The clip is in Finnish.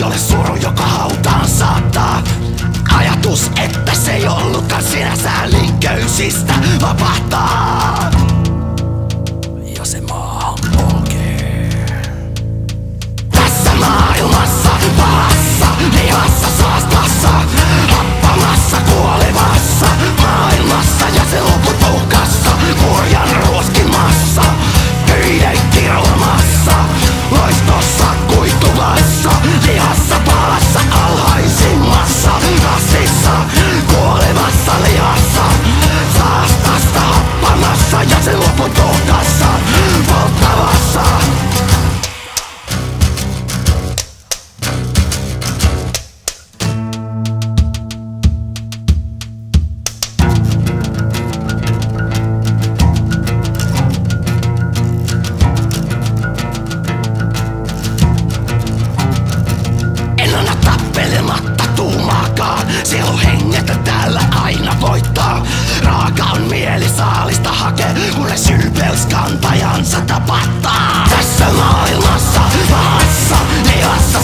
ole suru, joka hautaan saattaa. Ajatus, että se ei ollutkaan sinänsä linkköysistä vapahtaa. Ja se maahan polkee. Tässä maailmassa, pahassa, lihassa, saastassa, happamassa, kuolevassa maailmassa ja se loput uhkassa, kurjan ruoskimassa, köiden kiroamassa, loistossa, kuihtuvassa, lihassa, pahassa, alhaisimmassa, rassissa, kuolevassa lihassa, saastasta, happamassa ja se loput uhkassa, polttavassa. Tappelematta tuumaakaan, sielu hengettä täällä aina voittaa. Raaka on mieli saalista hakee, kunnes ylpeys kantajansa tapattaa. Tässä maailmassa, pahassa, lihassa